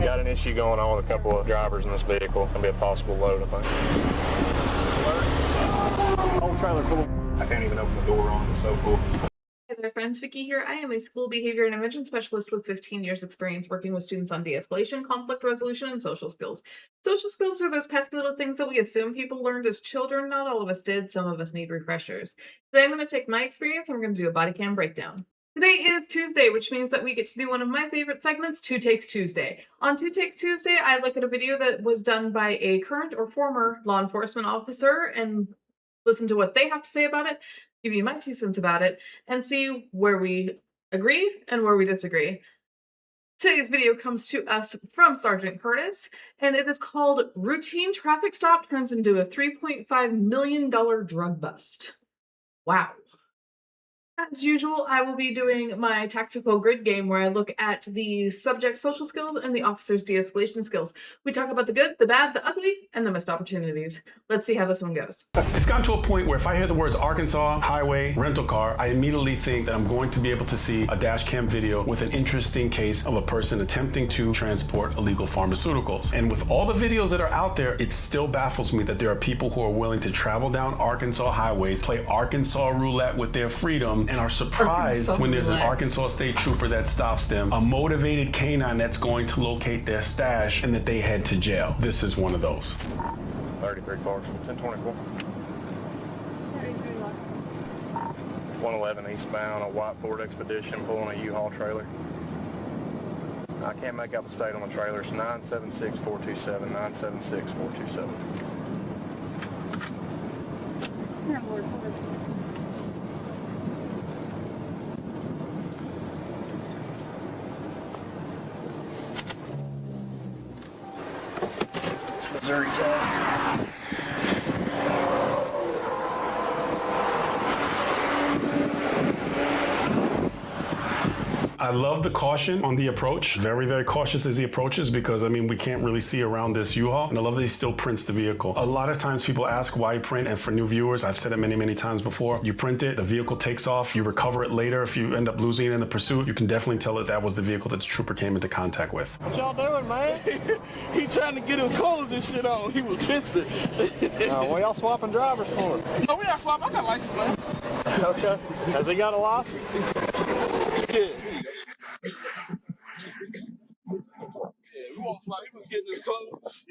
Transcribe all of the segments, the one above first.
got an issue going on with a couple of drivers in this vehicle. Gonna be a possible load, I think. Whole trailer full. I can't even open the door on it. It's so cool. Hey there friends, Vicky here. I am a school behavior intervention specialist with 15 years experience working with students on de-escalation, conflict resolution, and social skills. Social skills are those pesky little things that we assume people learned as children. Not all of us did. Some of us need refreshers. Today I'm going to take my experience and we're going to do a body cam breakdown. Today is Tuesday, which means that we get to do one of my favorite segments, Two Takes Tuesday. On Two Takes Tuesday, I look at a video that was done by a current or former law enforcement officer and listen to what they have to say about it, give you my 2 cents about it, and see where we agree and where we disagree. Today's video comes to us from Sergeant Curtis, and it is called Routine Traffic Stop Turns into a $3.5 million drug bust. Wow. As usual, I will be doing my tactical grid game where I look at the subject's social skills and the officer's de-escalation skills. We talk about the good, the bad, the ugly, and the missed opportunities. Let's see how this one goes. It's gotten to a point where if I hear the words Arkansas, highway, rental car, I immediately think that I'm going to be able to see a dash cam video with an interesting case of a person attempting to transport illegal pharmaceuticals. And with all the videos that are out there, it still baffles me that there are people who are willing to travel down Arkansas highways, play Arkansas roulette with their freedom, and are surprised when there's an Arkansas state trooper that stops them, a motivated canine that's going to locate their stash, and that they head to jail. This is one of those. 33 cars, 1024. 111 eastbound, a white Ford Expedition pulling a U-Haul trailer. I can't make out the state on the trailer. It's 976427, 976427. Missouri time. I love the caution on the approach. Very, very cautious as he approaches because, I mean, we can't really see around this U-Haul. And I love that he still prints the vehicle. A lot of times people ask why you print, and for new viewers, I've said it many, many times before. You print it, the vehicle takes off, you recover it later. If you end up losing it in the pursuit, you can definitely tell that that was the vehicle that the trooper came into contact with. What y'all doing, man? He trying to get his clothes and shit on. He was pissing. What y'all swapping drivers for? No, we not swapping. I got license, man. Okay. Has he got a license? Yeah. Yeah, we won't swap. He was getting his clothes.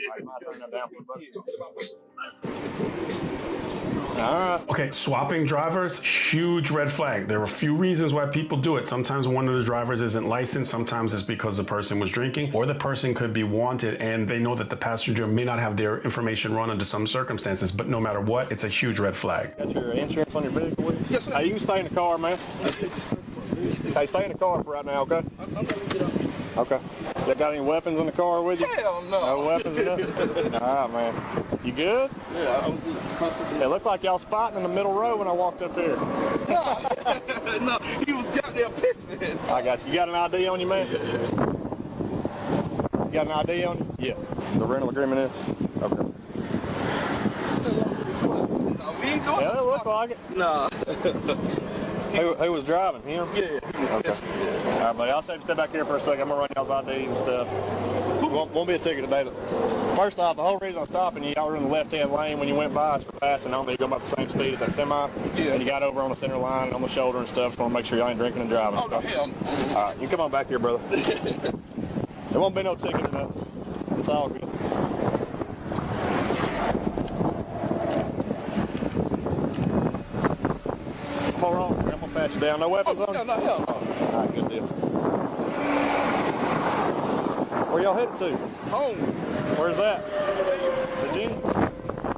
All right. Okay, swapping drivers, huge red flag. There are a few reasons why people do it. Sometimes one of the drivers isn't licensed. Sometimes it's because the person was drinking, or the person could be wanted and they know that the passenger may not have their information run under some circumstances, but no matter what, it's a huge red flag. Got your insurance on your vehicle with you? Yes, sir. Hey, you can stay in the car, man. Hey, stay in the car for right now, okay? I'm not gonna get up. Okay. You got any weapons in the car with you? Hell no. No weapons in there? All right, man. You good? Yeah, I was comfortable. It looked like y'all spotting in the middle row when I walked up here. No, he was down there pissing. I got you. You got an ID on you, man? You got an ID on you? Yeah. The rental agreement is? Okay. No, we ain't going. Yeah, it looked like it. Nah. Who was driving? Him? Yeah. Okay. All right, buddy. I'll say stay back here for a second. I'm going to run y'all's ID and stuff. Won't be a ticket today. First off, the whole reason I'm stopping you, y'all were in the left-hand lane when you went by us for passing on me. You're going about the same speed as that semi. Yeah. And you got over on the center line and on the shoulder and stuff. Just want to make sure y'all ain't drinking and driving. Oh, no, hell no. All right, you come on back here, brother. There won't be no ticket or nothing. It's all good. Hold on. I'm going to pat you down. No weapons on you? No, hell no. All right, good deal. Where y'all headed to? Home. Where's that? Virginia?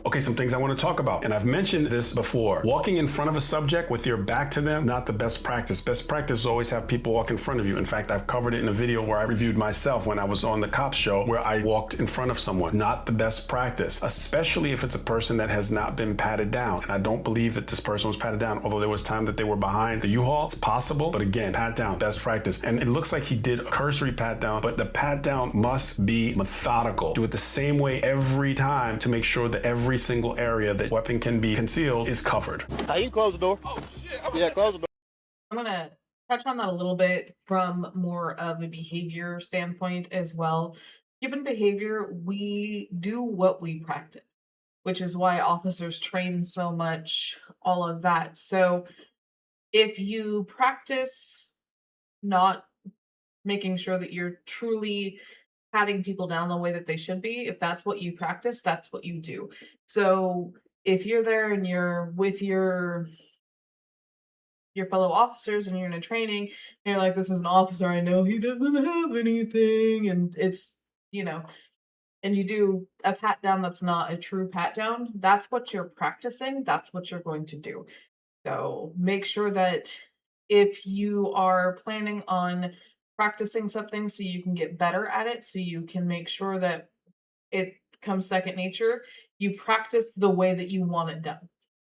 Okay, some things I want to talk about. And I've mentioned this before. Walking in front of a subject with your back to them, not the best practice. Best practice is always have people walk in front of you. In fact, I've covered it in a video where I reviewed myself when I was on the cop show where I walked in front of someone. Not the best practice, especially if it's a person that has not been patted down. And I don't believe that this person was patted down, although there was time that they were behind the U-Haul. It's possible, but again, pat down, best practice. And it looks like he did a cursory pat down, but the pat down must be methodical. Do it the same way every time to make sure that every single area that weapon can be concealed is covered. Hey, you close the door. Oh, shit. Yeah, close the door. I'm going to touch on that a little bit from more of a behavior standpoint as well. Human behavior, we do what we practice, which is why officers train so much, all of that. So if you practice not making sure that you're truly patting people down the way that they should be, if that's what you practice, that's what you do. So if you're there and you're with your fellow officers and you're in a training and you're like, this is an officer, I know he doesn't have anything, and it's, you know, and you do a pat down that's not a true pat down, that's what you're practicing, that's what you're going to do. So make sure that if you are planning on practicing something so you can get better at it, so you can make sure that it comes second nature, you practice the way that you want it done,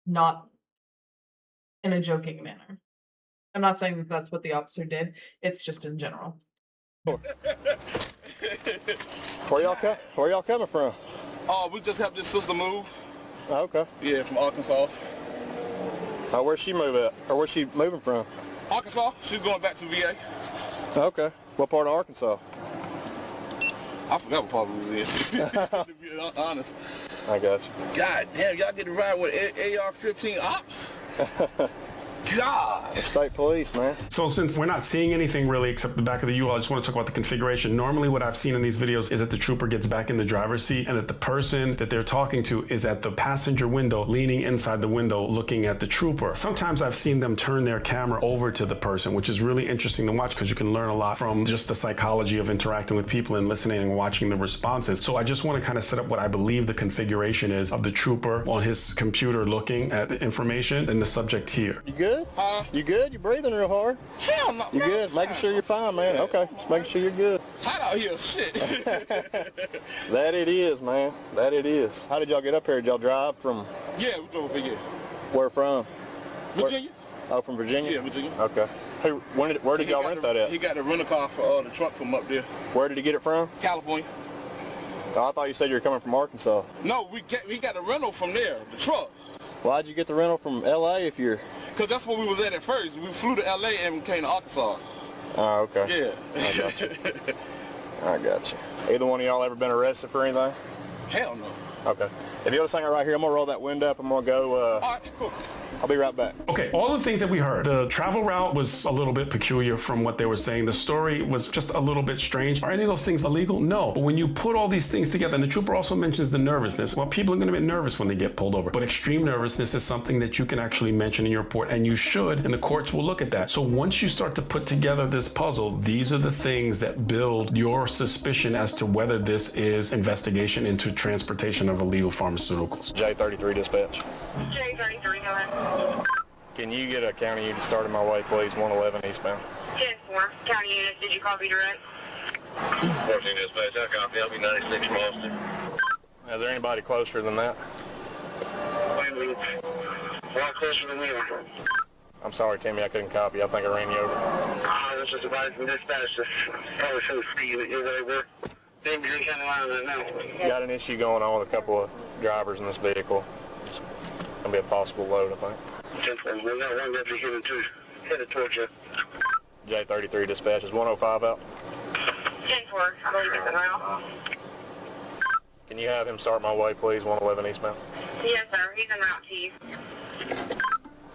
not in a joking manner. I'm not saying that that's what the officer did, it's just in general. Where y'all coming from? Oh, we just helped this sister move. Oh, okay. Yeah, from Arkansas. Where's she move at? Or where's she moving from? Arkansas. She's going back to VA. Okay. What part of Arkansas? I forgot what part we was in. To be honest. I got you. God damn, y'all get to ride with AR-15 ops? God. State police, man. So since we're not seeing anything really except the back of the U-Haul, I just want to talk about the configuration. Normally what I've seen in these videos is that the trooper gets back in the driver's seat and that the person that they're talking to is at the passenger window, leaning inside the window, looking at the trooper. Sometimes I've seen them turn their camera over to the person, which is really interesting to watch because you can learn a lot from just the psychology of interacting with people and listening and watching the responses. So I just want to kind of set up what I believe the configuration is of the trooper on his computer looking at the information and the subject here. You good? You good? You breathing real hard? Hell no. You good? Making sure you're fine, man. Okay, just making sure you're good. Hot out here, shit. That it is, man. That it is. How did y'all get up here? Did y'all drive from? Yeah, we drove over here. Where from? Virginia? Oh, from Virginia? Yeah, Virginia. Okay. Hey, where did y'all rent that at? He got the rental car for the truck from up there. Where did he get it from? California. Oh, I thought you said you were coming from Arkansas. No, we got the rental from there, the truck. Why'd you get the rental from LA if you're... Because that's where we was at first. We flew to LA and we came to Arkansas. Oh, okay. Yeah. I got you. I got you. Either one of y'all ever been arrested for anything? Hell no. Okay. If you'll just hang it right here, I'm going to roll that window up. I'm going to go... All right, cool. I'll be right back. Okay, all the things that we heard. The travel route was a little bit peculiar from what they were saying. The story was just a little bit strange. Are any of those things illegal? No. But when you put all these things together, and the trooper also mentions the nervousness. Well, people are going to be nervous when they get pulled over. But extreme nervousness is something that you can actually mention in your report, and you should, and the courts will look at that. So once you start to put together this puzzle, these are the things that build your suspicion as to whether this is investigation into transportation of illegal pharmaceuticals. J33 dispatch. J33, go ahead. Can you get a county unit started my way, please? 111 eastbound. 10-4, county unit, did you copy direct? 14 dispatch, I copy. I'll be 96 from Austin. Is there anybody closer than that? A lot closer than we are. I'm sorry, Timmy, I couldn't copy. I think I ran you over. This is advice from dispatch. This probably shouldn't speak that you're way over. Danger county line right now. Got an issue going on with a couple of drivers in this vehicle. It's going to be a possible load, I think. 10-4, we got one deputy headed towards you. J33 dispatch, is 105 out? 10-4, I believe it's in route. Can you have him start my way, please? 111 eastbound. Yes, sir, he's en route to you.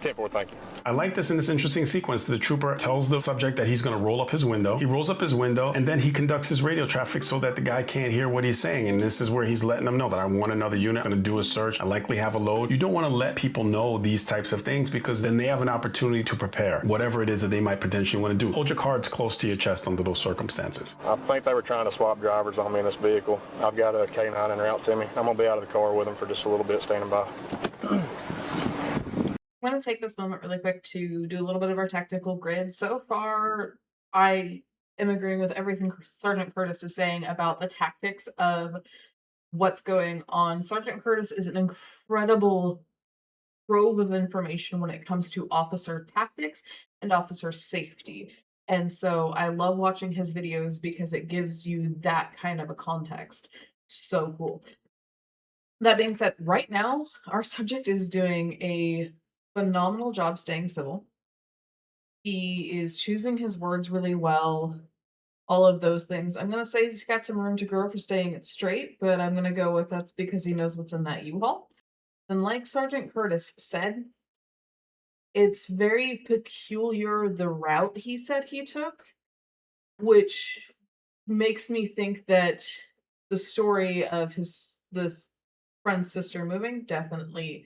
10-4, thank you. I like this in this interesting sequence. The trooper tells the subject that he's going to roll up his window. He rolls up his window, and then he conducts his radio traffic so that the guy can't hear what he's saying. And this is where he's letting them know that I want another unit. I'm going to do a search. I likely have a load. You don't want to let people know these types of things because then they have an opportunity to prepare whatever it is that they might potentially want to do. Hold your cards close to your chest under those circumstances. I think they were trying to swap drivers on me in this vehicle. I've got a K9 en route to me. I'm going to be out of the car with him for just a little bit, standing by. I'm going to take this moment really quick to do a little bit of our tactical grid. So far, I am agreeing with everything Sergeant Curtis is saying about the tactics of what's going on. Sergeant Curtis is an incredible trove of information when it comes to officer tactics and officer safety. And so I love watching his videos because it gives you that kind of a context. So cool. That being said, right now, our subject is doing a phenomenal job staying civil. He is choosing his words really well. all of those things. I'm gonna say he's got some room to grow for staying it straight, but I'm gonna go with that's because he knows what's in that U-Haul. And like Sergeant Curtis said, it's very peculiar the route he said he took, which makes me think that the story of this friend's sister moving definitely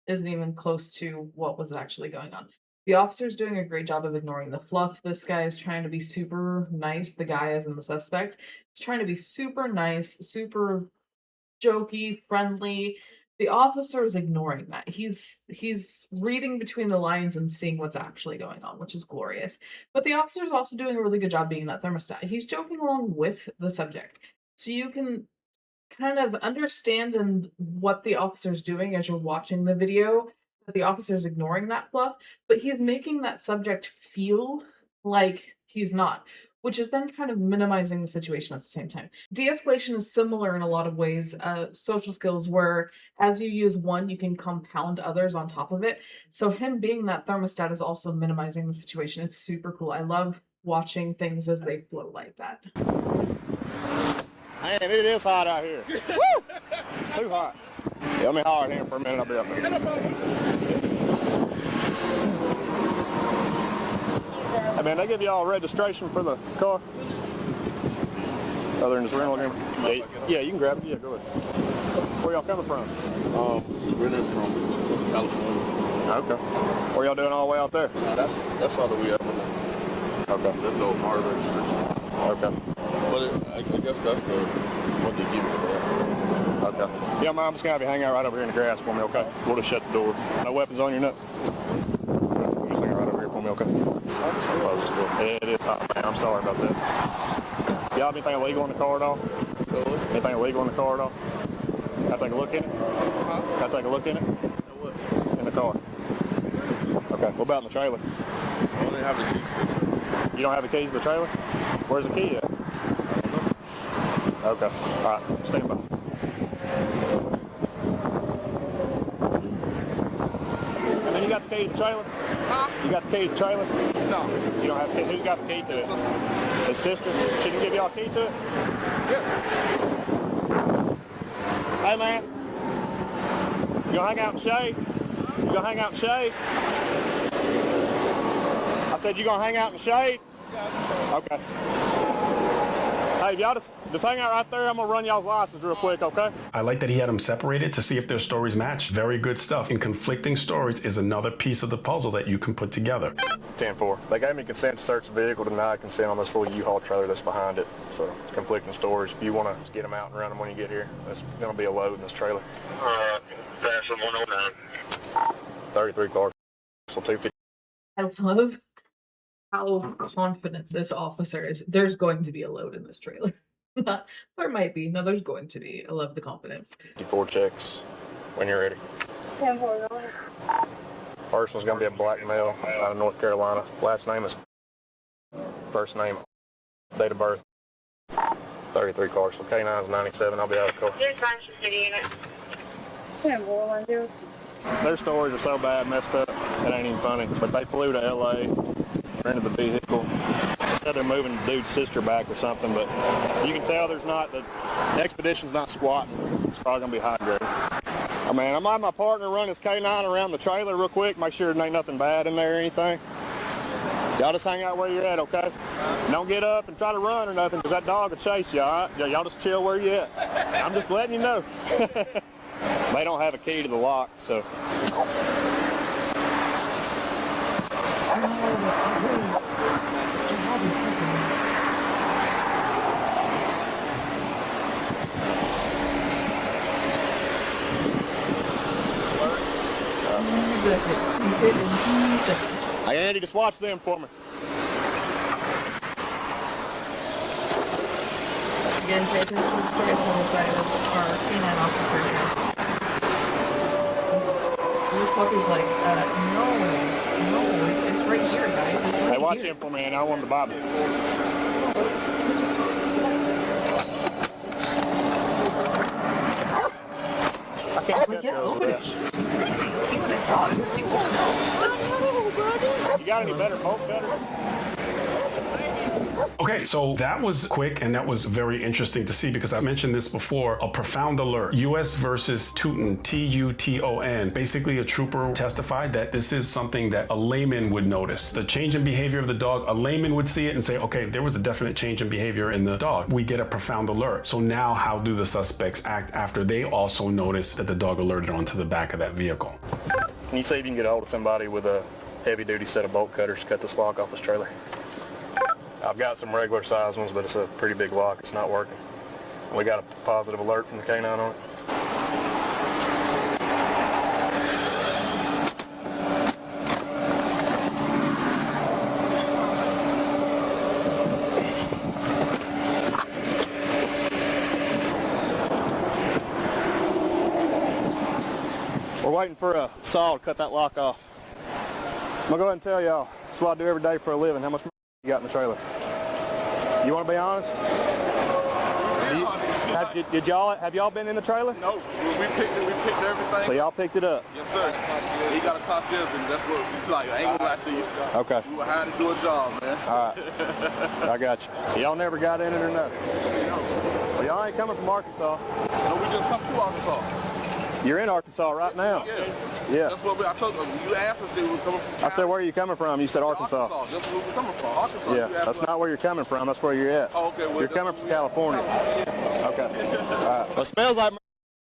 isn't even close to what was actually going on. The officer's doing a great job of ignoring the fluff. This guy is trying to be super nice. The guy, as in the suspect, is trying to be super nice, super jokey, friendly. The officer is ignoring that. He's reading between the lines and seeing what's actually going on, which is glorious. But the officer is also doing a really good job being that thermostat. He's joking along with the subject. So you can kind of understand and what the officer's doing as you're watching the video, that the officer's ignoring that fluff, but he's making that subject feel like he's not, which is then kind of minimizing the situation at the same time. De-escalation is similar in a lot of ways, social skills, where as you use one, you can compound others on top of it. So him being that thermostat is also minimizing the situation. It's super cool. I love watching things as they flow like that. Man, it is hot out here. Woo! It's too hot. Yeah, let me holler at him for a minute. I'll be up there. Hey, man, they give y'all registration for the car? Other than just rental agreement? Yeah, you can grab it. Yeah, go ahead. Where y'all coming from? Renting from California. Okay. What y'all doing all the way out there? That's all that we have. Okay. There's no hard registration. Okay. But I guess that's what they give you for that. Okay. Yeah, man, I'm just gonna have you hang out right over here in the grass for me, okay? We'll just shut the door. No weapons on your neck. You just hang out right over here for me, okay? Yeah, it is hot, man. I'm sorry about that. Y'all have anything illegal in the car at all? Anything illegal in the car at all? Can I take a look in it? Can I take a look in it? In the car. Okay. What about in the trailer? I only have the keys. You don't have the keys to the trailer? Where's the key at? Okay. All right. Stand by. And then you got the key to the trailer? Huh? You got the key to the trailer? No. You don't have the key? Who's got the key to it? His sister? She can give y'all a key to it? Yeah. Hey, man. You gonna hang out in shade? You gonna hang out in shade? I said you gonna hang out in shade? Okay. Hey, y'all just hang out right there. I'm gonna run y'all's license real quick, okay? I like that he had them separated to see if their stories match. Very good stuff. And conflicting stories is another piece of the puzzle that you can put together. 10-4. They gave me consent to search the vehicle, denied consent on this little U-Haul trailer that's behind it. So, conflicting stories. If you want to get them out and run them when you get here, there's going to be a load in this trailer. That's 109. 33 cars. So 250. I love how confident this officer is. There's going to be a load in this trailer. There might be. No, there's going to be. I love the confidence. 54 checks when you're ready. 10-4. First one's going to be a black male out of North Carolina. Last name is first name, date of birth. 33 cars. So K9's 97. I'll be out of the car. Here's Manchester City unit. 10-4. Their stories are so bad, messed up, it ain't even funny. But they flew to LA, rented the vehicle. They said they're moving the dude's sister back or something, but you can tell there's not, the expedition's not squatting. It's probably gonna be high grade. Oh man, I'm letting my partner run his K9 around the trailer real quick, make sure there ain't nothing bad in there or anything. Y'all just hang out where you're at, okay? Don't get up and try to run or nothing, because that dog will chase you, all right? Y'all just chill where you at. I'm just letting you know. They don't have a key to the lock, so. Hey, Andy, just watch them for me. Again, pay attention to the stripes on the side of our canine officer here. This puppy's like, no, it's right here, guys. It's right Hey, watch here. him for me, and I want him to bob you. I can't We can't open it. See what I thought. See what it smells. You got any better bolt cutters? Okay, so that was quick and that was very interesting to see because I mentioned this before, a profound alert. U.S. versus Tuton, T-U-T-O-N. Basically, a trooper testified that this is something that a layman would notice. The change in behavior of the dog, a layman would see it and say, okay, there was a definite change in behavior in the dog. We get a profound alert. So now how do the suspects act after they also notice that the dog alerted onto the back of that vehicle? Can you see if you can get a hold of somebody with a heavy-duty set of bolt cutters to cut this lock off this trailer? I've got some regular size ones, but it's a pretty big lock. It's not working. We got a positive alert from the K9 on it. We're waiting for a saw to cut that lock off. I'm gonna go ahead and tell y'all, that's what I do every day for a living, how much money you got in the trailer. You wanna be honest? Have y'all been in the trailer? No, we picked everything. So y'all picked it up? Yes, sir. He got a concierge, and that's what he's like. I ain't gonna lie to you. Okay. We were hired to do a job, man. All right. I got you. So y'all never got in it or nothing? Well, y'all ain't coming from Arkansas. No, we just come to Arkansas. You're in Arkansas right now? Yeah. That's what I told you. You asked us if we were coming from. I said, where are you coming from? You said Arkansas. That's where we're coming from. Arkansas. Yeah, that's not where you're coming from. That's where you're at. Oh, okay. Well, you're coming from California. Okay. All right. Well, it smells like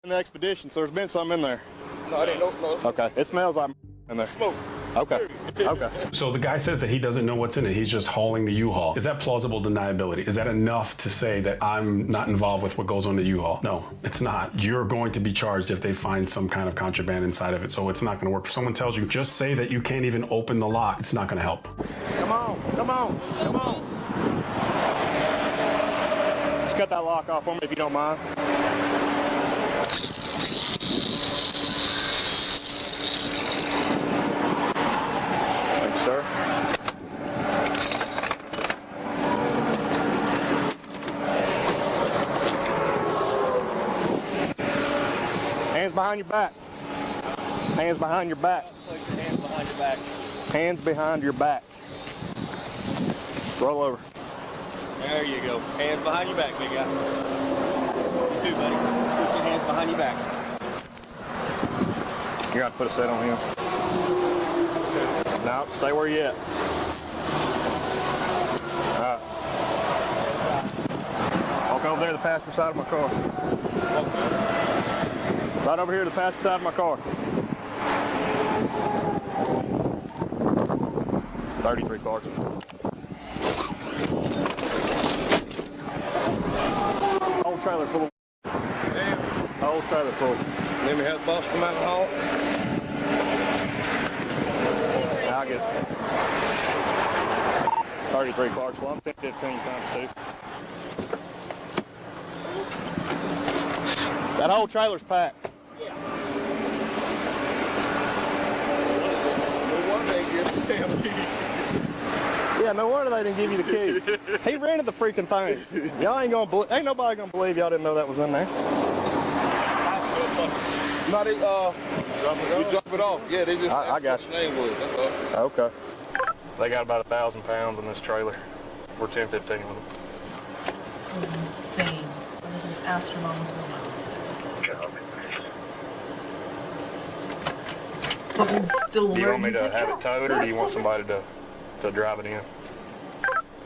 in the expedition, so there's been something in there. No, it ain't no. Okay. It smells like in there. Smoke. Okay. Okay. So the guy says that he doesn't know what's in it. He's just hauling the U-Haul. Is that plausible deniability? Is that enough to say that I'm not involved with what goes on the U-Haul? No, it's not. You're going to be charged if they find some kind of contraband inside of it. So it's not going to work. If someone tells you, just say that you can't even open the lock, it's not going to help. Come on. Come on. Come on. Just cut that lock off for me if you don't mind. Sir. Hands behind your back. Hands behind your back. Hands behind your back. Hands behind your back. Roll over. There you go. Hands behind your back, big guy. You too, buddy. Put your hands behind your back. You're going to put a set on him. No, stay where you at. All right. Walk over there to the passenger side of my car. Right over here to the passenger side of my car. 33 cars. Whole trailer full of. Damn. Whole trailer full. Let me have the boss come out and haul. I'll get 33 cars. Well, I'm 15 times 2. That whole trailer's packed. Yeah, no wonder they didn't give you the key. He rented the freaking thing. Y'all ain't nobody gonna believe y'all didn't know that was in there. No, they drop it off. Yeah, they just. I got you. Name was. That's all. Okay. They got about 1,000 pounds in this trailer. We're 10-15 with them. That was insane. That was an astronomical amount. But we still Do you want me to like, have it towed, or do you want still- somebody to drive it in?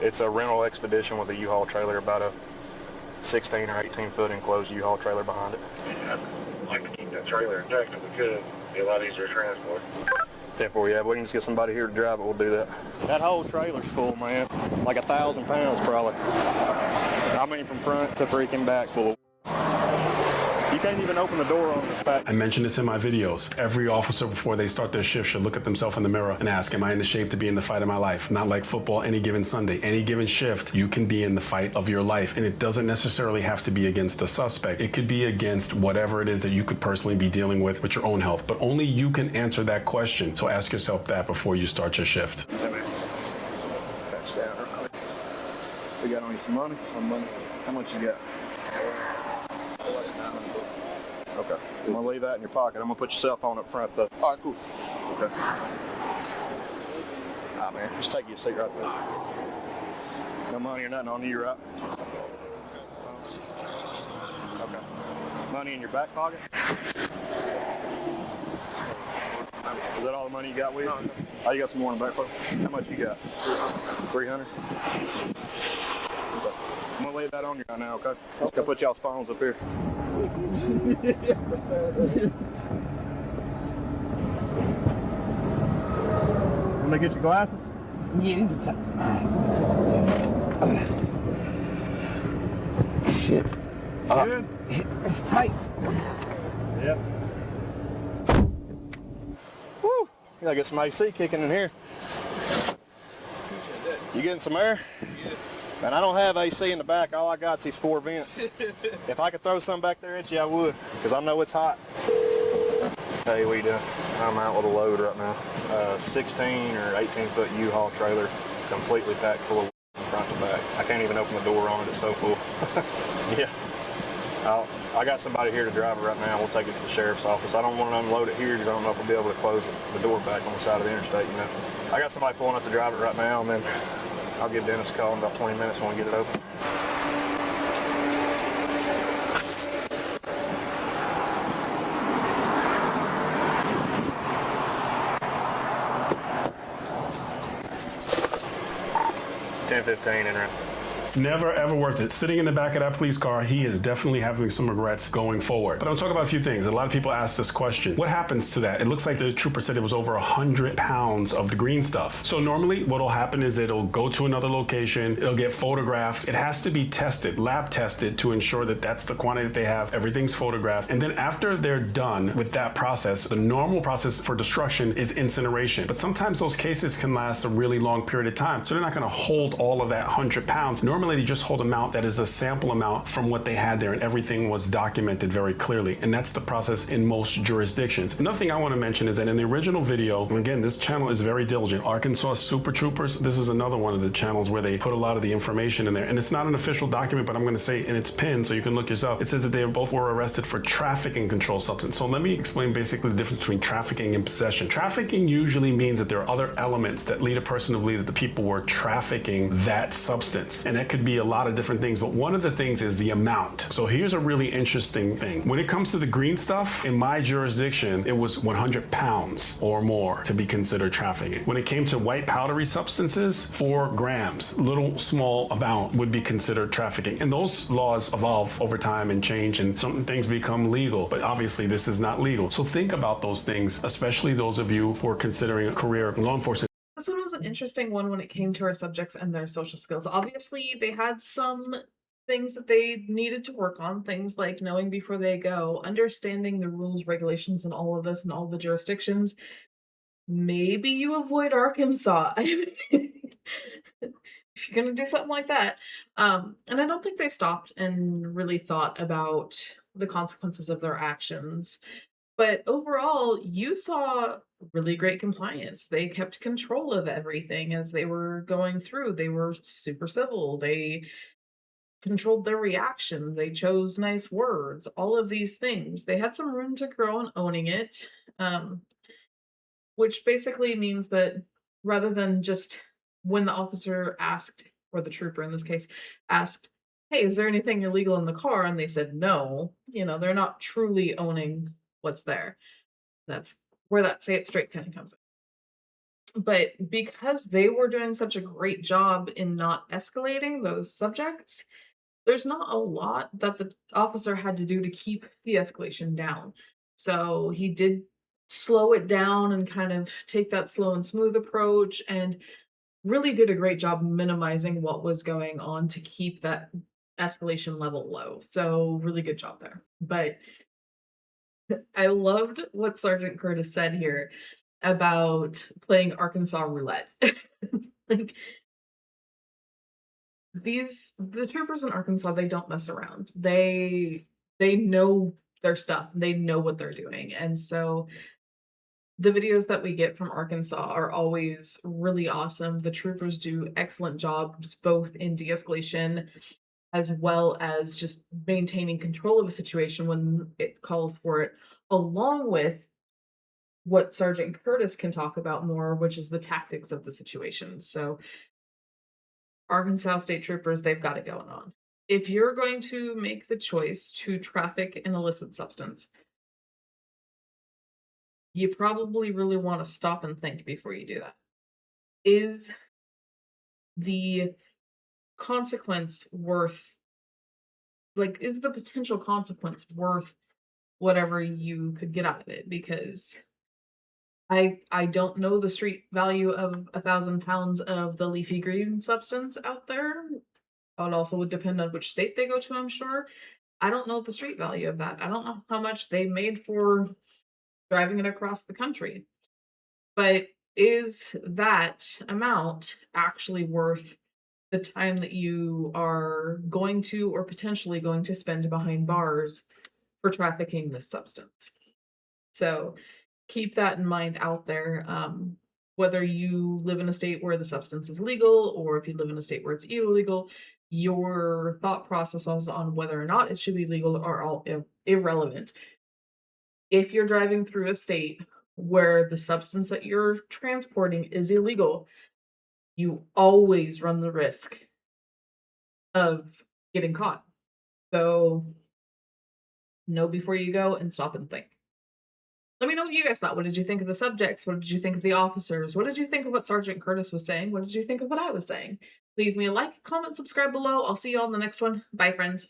It's a rental expedition with a U-Haul trailer, about a 16 or 18 foot enclosed U-Haul trailer behind it. I'd like to keep that trailer intact if we could. It'd be a lot easier to transport. 10-4, yeah, we can just get somebody here to drive it, we'll do that. That whole trailer's full, man. Like 1,000 pounds probably. I mean from front to freaking back full of. You can't even open the door on this pack. I mentioned this in my videos. Every officer before they start their shift should look at themselves in the mirror and ask, am I in the shape to be in the fight of my life? Not like football any given Sunday. Any given shift, you can be in the fight of your life. And it doesn't necessarily have to be against a suspect. It could be against whatever it is that you could personally be dealing with your own health. But only you can answer that question. So ask yourself that before you start your shift. We got on you some money? How much you got? Okay. I'm gonna leave that in your pocket. I'm gonna put your cell phone up front though. All right, cool. Okay. Ah, man, just take your seat right there. No money or nothing on you, right? Okay. Money in your back pocket? Is that all the money you got with you? No. Oh, you got some more in the back pocket? How much you got? 300? Okay. I'm gonna lay that on you right now, okay? Okay. I'll put y'all's phones up here. Let me get your glasses. Yeah. Shit. Good? It's tight. Yep. Woo! You gotta get some AC kicking in here. You getting some air? Yeah. Man, I don't have AC in the back. All I got is these 4 vents. If I could throw some back there at you, I would, because I know it's hot. Hey, what you doing? I'm out with a load right now. 16 or 18-foot U-Haul trailer, completely packed full of from front to back. I can't even open the door on it. It's so full. Yeah. I got somebody here to drive it right now. We'll take it to the sheriff's office. I don't want to unload it here because I don't know if we'll be able to close the door back on the side of the interstate, you know. I got somebody pulling up to drive it right now, and then I'll give Dennis a call in about 20 minutes when we get it open. $10.15 in there. Never ever worth it. Sitting in the back of that police car, he is definitely having some regrets going forward. But I'll talk about a few things. A lot of people ask this question. What happens to that? It looks like the trooper said it was over 100 pounds of the green stuff. So normally what'll happen is it'll go to another location, it'll get photographed. It has to be tested, lab tested, to ensure that that's the quantity that they have. Everything's photographed. And then after they're done with that process, the normal process for destruction is incineration. But sometimes those cases can last a really long period of time. So they're not gonna hold all of that 100 pounds. Normally they just hold amount that is a sample amount from what they had there, and everything was documented very clearly. And that's the process in most jurisdictions. Another thing I want to mention is that in the original video, and again, this channel is very diligent, Arkansas Super Troopers, this is another one of the channels where they put a lot of the information in there. And it's not an official document, but I'm going to say in its pin so you can look yourself. It says that they both were arrested for trafficking controlled substance. So let me explain basically the difference between trafficking and possession. Trafficking usually means that there are other elements that lead a person to believe that the people were trafficking that substance. And that could be a lot of different things, but one of the things is the amount. So here's a really interesting thing. When it comes to the green stuff, in my jurisdiction, it was 100 pounds or more to be considered trafficking. When it came to white powdery substances, 4 grams, little small amount would be considered trafficking. And those laws evolve over time and change, and certain things become legal, but obviously this is not legal. So think about those things, especially those of you who are considering a career in law enforcement. This one was an interesting one when it came to our subjects and their social skills. Obviously, they had some things that they needed to work on, things like knowing before they go, understanding the rules, regulations, and all of this and all the jurisdictions. Maybe you avoid Arkansas. If you're going to do something like that. And I don't think they stopped and really thought about the consequences of their actions. But overall, you saw really great compliance. They kept control of everything as they were going through. They were super civil. They controlled their reaction. They chose nice words, all of these things. They had some room to grow in owning it, which basically means that rather than just when the officer asked, or the trooper in this case, asked, hey, is there anything illegal in the car? And they said no, they're not truly owning what's there. That's where that say it straight kind of comes in. But because they were doing such a great job in not escalating those subjects, there's not a lot that the officer had to do to keep the escalation down. So he did slow it down and kind of take that slow and smooth approach, and really did a great job minimizing what was going on to keep that escalation level low. So really good job there. But I loved what Sergeant Curtis said here about playing Arkansas roulette. Like, the troopers in Arkansas, they don't mess around. They know their stuff. They know what they're doing. And so the videos that we get from Arkansas are always really awesome. The troopers do excellent jobs both in de-escalation as well as just maintaining control of a situation when it calls for it, along with what Sergeant Curtis can talk about more, which is the tactics of the situation. So Arkansas State Troopers, they've got it going on. If you're going to make the choice to traffic an illicit substance, you probably really want to stop and think before you do that. Is the consequence worth, like, is the potential consequence worth whatever you could get out of it? Because I don't know the street value of 1,000 pounds of the leafy green substance out there. It also would depend on which state they go to, I'm sure. I don't know the street value of that. I don't know how much they made for driving it across the country. But is that amount actually worth the time that you are going to or potentially going to spend behind bars for trafficking this substance? So keep that in mind out there. Whether you live in a state where the substance is legal or if you live in a state where it's illegal, your thought processes on whether or not it should be legal are all irrelevant. If you're driving through a state where the substance that you're transporting is illegal, you always run the risk of getting caught. So know before you go and stop and think. Let me know what you guys thought. What did you think of the subjects? What did you think of the officers? What did you think of what Sergeant Curtis was saying? What did you think of what I was saying? Leave me a like, comment, subscribe below. I'll see you all in the next one. Bye, friends.